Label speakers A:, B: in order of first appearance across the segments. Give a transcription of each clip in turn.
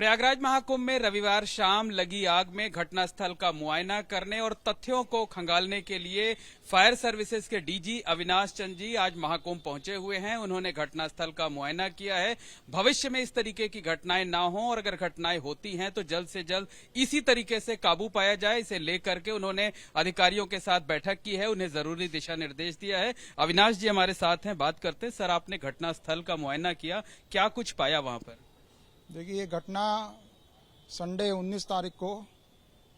A: प्रयागराज महाकुंभ में रविवार शाम लगी आग में घटनास्थल का मुआयना करने और तथ्यों को खंगालने के लिए फायर सर्विसेज के डीजी अविनाश चंद जी आज महाकुंभ पहुंचे हुए हैं। उन्होंने घटनास्थल का मुआयना किया है। भविष्य में इस तरीके की घटनाएं ना हो और अगर घटनाएं होती हैं तो जल्द से जल्द इसी तरीके से काबू पाया जाए, इसे लेकर के उन्होंने अधिकारियों के साथ बैठक की है, उन्हें जरूरी दिशा निर्देश दिया है। अविनाश जी हमारे साथ हैं, बात करते हैं। सर, आपने घटनास्थल का मुआयना किया, क्या कुछ पाया वहां पर?
B: देखिए, ये घटना संडे 19 तारीख को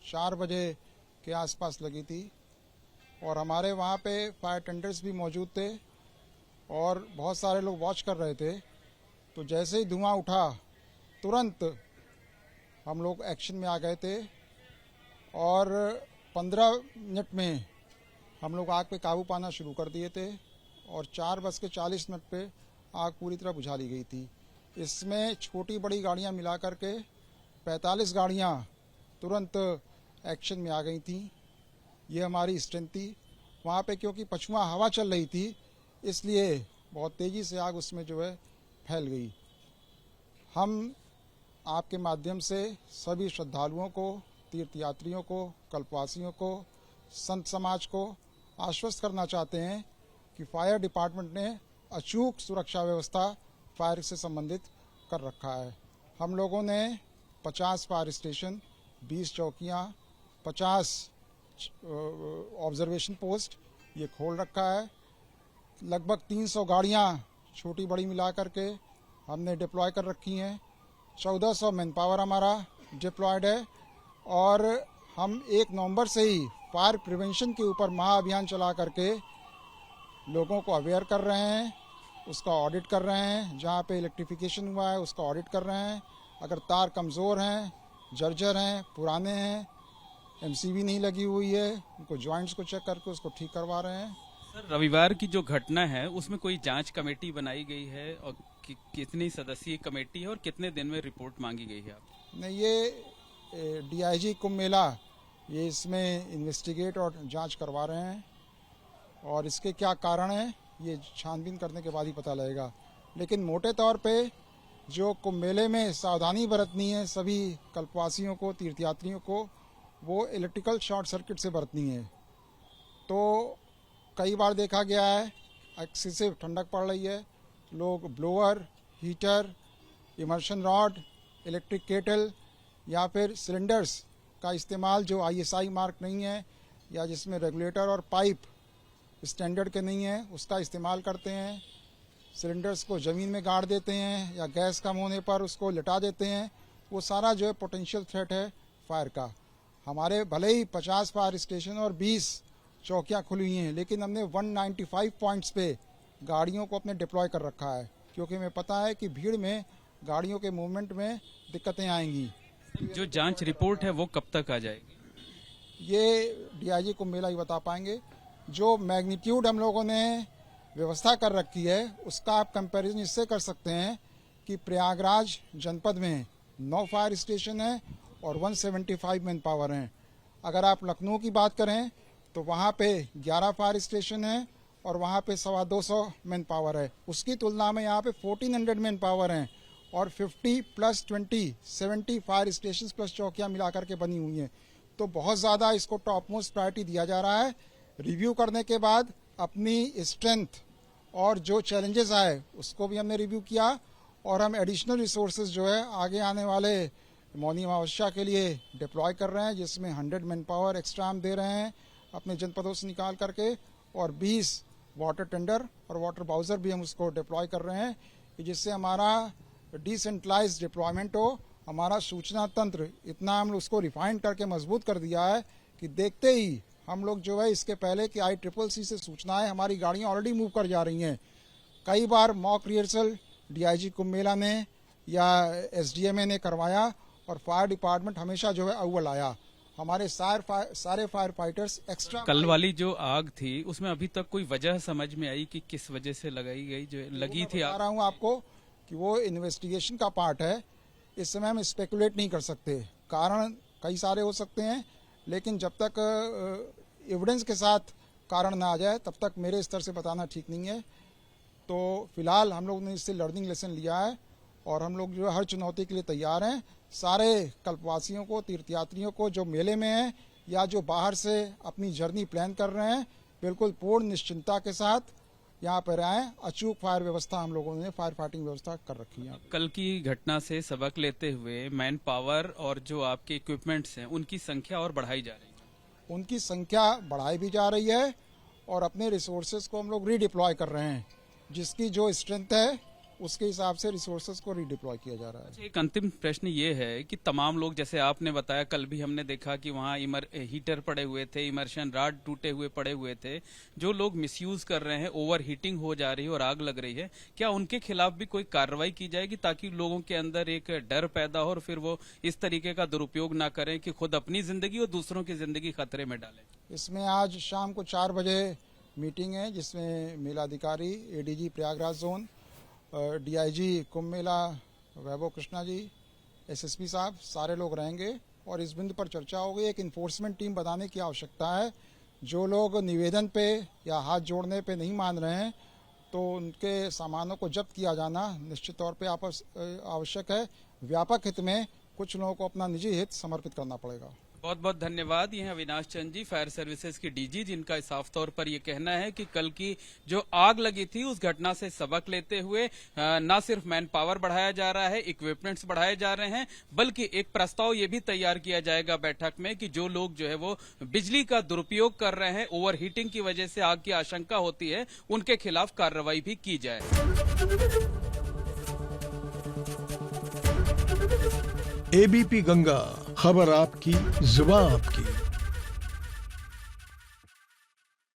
B: 4 बजे के आसपास लगी थी और हमारे वहाँ पे फायर टेंडर्स भी मौजूद थे और बहुत सारे लोग वॉच कर रहे थे। तो जैसे ही धुआं उठा तुरंत हम लोग एक्शन में आ गए थे और 15 मिनट में हम लोग आग पे काबू पाना शुरू कर दिए थे और 4:40 पे आग पूरी तरह बुझा ली गई थी। इसमें छोटी बड़ी गाड़ियां मिला करके 45 गाड़ियां तुरंत एक्शन में आ गई थी। ये हमारी स्ट्रेंथ थी वहाँ पे, क्योंकि पछुआ हवा चल रही थी इसलिए बहुत तेज़ी से आग उसमें जो है फैल गई। हम आपके माध्यम से सभी श्रद्धालुओं को, तीर्थयात्रियों को, कल्पवासियों को, संत समाज को आश्वस्त करना चाहते हैं कि फायर डिपार्टमेंट ने अचूक सुरक्षा व्यवस्था फायर से संबंधित कर रखा है। हम लोगों ने 50 फायर स्टेशन, 20 चौकियाँ, 50 ऑब्जर्वेशन पोस्ट ये खोल रखा है। लगभग 300 गाड़ियाँ छोटी बड़ी मिला करके हमने डिप्लॉय कर रखी हैं। 1400 मैन पावर हमारा डिप्लॉयड है और हम 1 नवंबर से ही फायर प्रिवेंशन के ऊपर महाअभियान चला करके लोगों को अवेयर कर रहे हैं, उसका ऑडिट कर रहे हैं। जहाँ पे इलेक्ट्रिफिकेशन हुआ है उसका ऑडिट कर रहे हैं। अगर तार कमज़ोर हैं, जर्जर हैं, पुराने हैं, एमसीबी नहीं लगी हुई है, उनको जॉइंट्स को चेक करके उसको ठीक करवा रहे हैं।
A: सर, रविवार की जो घटना है उसमें कोई जांच कमेटी बनाई गई है और कितनी सदस्यीय कमेटी है और कितने दिन में रिपोर्ट मांगी गई है? आप
B: नहीं, ये डीआईजी कुंभ मेला ये इसमें इन्वेस्टिगेट और जांच करवा रहे हैं और इसके क्या कारण है ये छानबीन करने के बाद ही पता लगेगा। लेकिन मोटे तौर पे जो कुंभ मेले में सावधानी बरतनी है सभी कल्पवासियों को, तीर्थयात्रियों को, वो इलेक्ट्रिकल शॉर्ट सर्किट से बरतनी है। तो कई बार देखा गया है एक्सेसिव ठंडक पड़ रही है, लोग blower, heater, immersion rod, electric kettle या फिर सिलेंडर्स का इस्तेमाल जो आईएसआई मार्क नहीं है या जिसमें रेगुलेटर और पाइप स्टैंडर्ड के नहीं है उसका इस्तेमाल करते हैं। सिलेंडर्स को ज़मीन में गाड़ देते हैं या गैस कम होने पर उसको लिटा देते हैं। वो सारा जो है पोटेंशियल थ्रेट है फायर का। हमारे भले ही 50 फायर स्टेशन और 20 चौकियाँ खुली हुई हैं लेकिन हमने 195 पॉइंट्स पे गाड़ियों को अपने डिप्लॉय कर रखा है, क्योंकि हमें पता है कि भीड़ में गाड़ियों के मूवमेंट में दिक्कतें आएंगी।
A: जो जांच रिपोर्ट है वो कब तक आ जाएगी?
B: ये डीआईजी कुंभ मेला ही बता पाएंगे। जो मैग्नीट्यूड हम लोगों ने व्यवस्था कर रखी है उसका आप कंपैरिजन इससे कर सकते हैं कि प्रयागराज जनपद में 9 फायर स्टेशन है और 175 मैन पावर हैं। अगर आप लखनऊ की बात करें तो वहाँ पे 11 फायर स्टेशन है और वहाँ पे 225 मैन पावर है। उसकी तुलना में यहाँ पे 1400 मैन पावर हैं और 50 + 20 70 फायर स्टेशन प्लस चौकियाँ मिलाकर के बनी हुई हैं। तो बहुत ज़्यादा इसको टॉप मोस्ट प्रायोरिटी दिया जा रहा है। रिव्यू करने के बाद अपनी स्ट्रेंथ और जो चैलेंजेस आए उसको भी हमने रिव्यू किया और हम एडिशनल रिसोर्सेज जो है आगे आने वाले मौनी अमावस्या के लिए डिप्लॉय कर रहे हैं, जिसमें 100 मैन पावर एक्स्ट्रा हम दे रहे हैं अपने जनपदों से निकाल करके और 20 वाटर टेंडर और वाटर बाउजर भी हम उसको डिप्लॉय कर रहे हैं कि जिससे हमारा डिसेंट्रलाइज डिप्लॉयमेंट हो। हमारा सूचना तंत्र इतना हम उसको रिफाइंड करके मजबूत कर दिया है कि देखते ही हम लोग जो है इसके पहले कि ICCC से सूचनाएं हमारी गाड़ियां ऑलरेडी मूव कर जा रही हैं। कई बार mock rehearsal DIG Kumbh Mela ने या SDMA ने करवाया और फायर डिपार्टमेंट हमेशा जो है अव्वल आया। हमारे सारे फायर फाइटर्स एक्स्ट्रा।
A: कल वाली जो आग थी उसमें अभी तक कोई वजह समझ में आई कि किस वजह से लगाई गई, जो लगी थी?
B: बता रहा हूँ आपको कि वो इन्वेस्टिगेशन का पार्ट है। इस समय हम स्पेकुलेट नहीं कर सकते। कारण कई सारे हो सकते हैं लेकिन जब तक एविडेंस के साथ कारण ना आ जाए तब तक मेरे स्तर से बताना ठीक नहीं है। तो फिलहाल हम लोग ने इससे लर्निंग लेसन लिया है और हम लोग जो है हर चुनौती के लिए तैयार हैं। सारे कल्पवासियों को, तीर्थयात्रियों को जो मेले में हैं या जो बाहर से अपनी जर्नी प्लान कर रहे हैं, बिल्कुल पूर्ण निश्चिंता के साथ यहाँ पर आए। अचूक फायर व्यवस्था हम लोगों ने, फायर फाइटिंग व्यवस्था कर रखी है।
A: कल की घटना से सबक लेते हुए मैन पावर और जो आपके इक्विपमेंट्स हैं उनकी संख्या और बढ़ाई जा रही है।
B: उनकी संख्या बढ़ाई भी जा रही है और अपने रिसोर्सेज को हम लोग रीडिप्लॉय कर रहे हैं। जिसकी जो स्ट्रेंथ है उसके हिसाब से रिसोर्सेज को रीडिप्लॉय किया जा रहा है।
A: एक अंतिम प्रश्न ये है कि तमाम लोग, जैसे आपने बताया, कल भी हमने देखा कि वहाँ हीटर पड़े हुए थे, इमर्शन राड टूटे हुए पड़े हुए थे। जो लोग मिसयूज कर रहे हैं, ओवर हीटिंग हो जा रही है और आग लग रही है, क्या उनके खिलाफ भी कोई कार्रवाई की जाएगी ताकि लोगों के अंदर एक डर पैदा हो और फिर वो इस तरीके का दुरुपयोग ना करें कि खुद अपनी जिंदगी और दूसरों की जिंदगी खतरे में डालें?
B: इसमें आज शाम को 4 बजे मीटिंग है, जिसमें मेलाधिकारी, ADG Prayagraj zone, DIG Kumbh Mela वैभव कृष्णा जी, एसएसपी साहब, सारे लोग रहेंगे और इस बिंदु पर चर्चा होगी। एक इन्फोर्समेंट टीम बनाने की आवश्यकता है। जो लोग निवेदन पे या हाथ जोड़ने पे नहीं मान रहे हैं तो उनके सामानों को जब्त किया जाना निश्चित तौर पे आवश्यक है। व्यापक हित में कुछ लोगों को अपना निजी हित समर्पित करना पड़ेगा। बहुत
A: बहुत धन्यवाद। ये हैं अविनाश चंद जी, फायर सर्विसेज के डीजी, जिनका साफ तौर पर ये कहना है कि कल की जो आग लगी थी उस घटना से सबक लेते हुए न सिर्फ मैन पावर बढ़ाया जा रहा है, इक्विपमेंट्स बढ़ाए जा रहे हैं, बल्कि एक प्रस्ताव ये भी तैयार किया जाएगा बैठक में कि जो लोग जो है वो बिजली का दुरुपयोग कर रहे हैं, ओवर हीटिंग की वजह से आग की आशंका होती है, उनके खिलाफ कार्रवाई भी की जाए।
C: एबीपी गंगा, खबर आपकी, जुबान आपकी।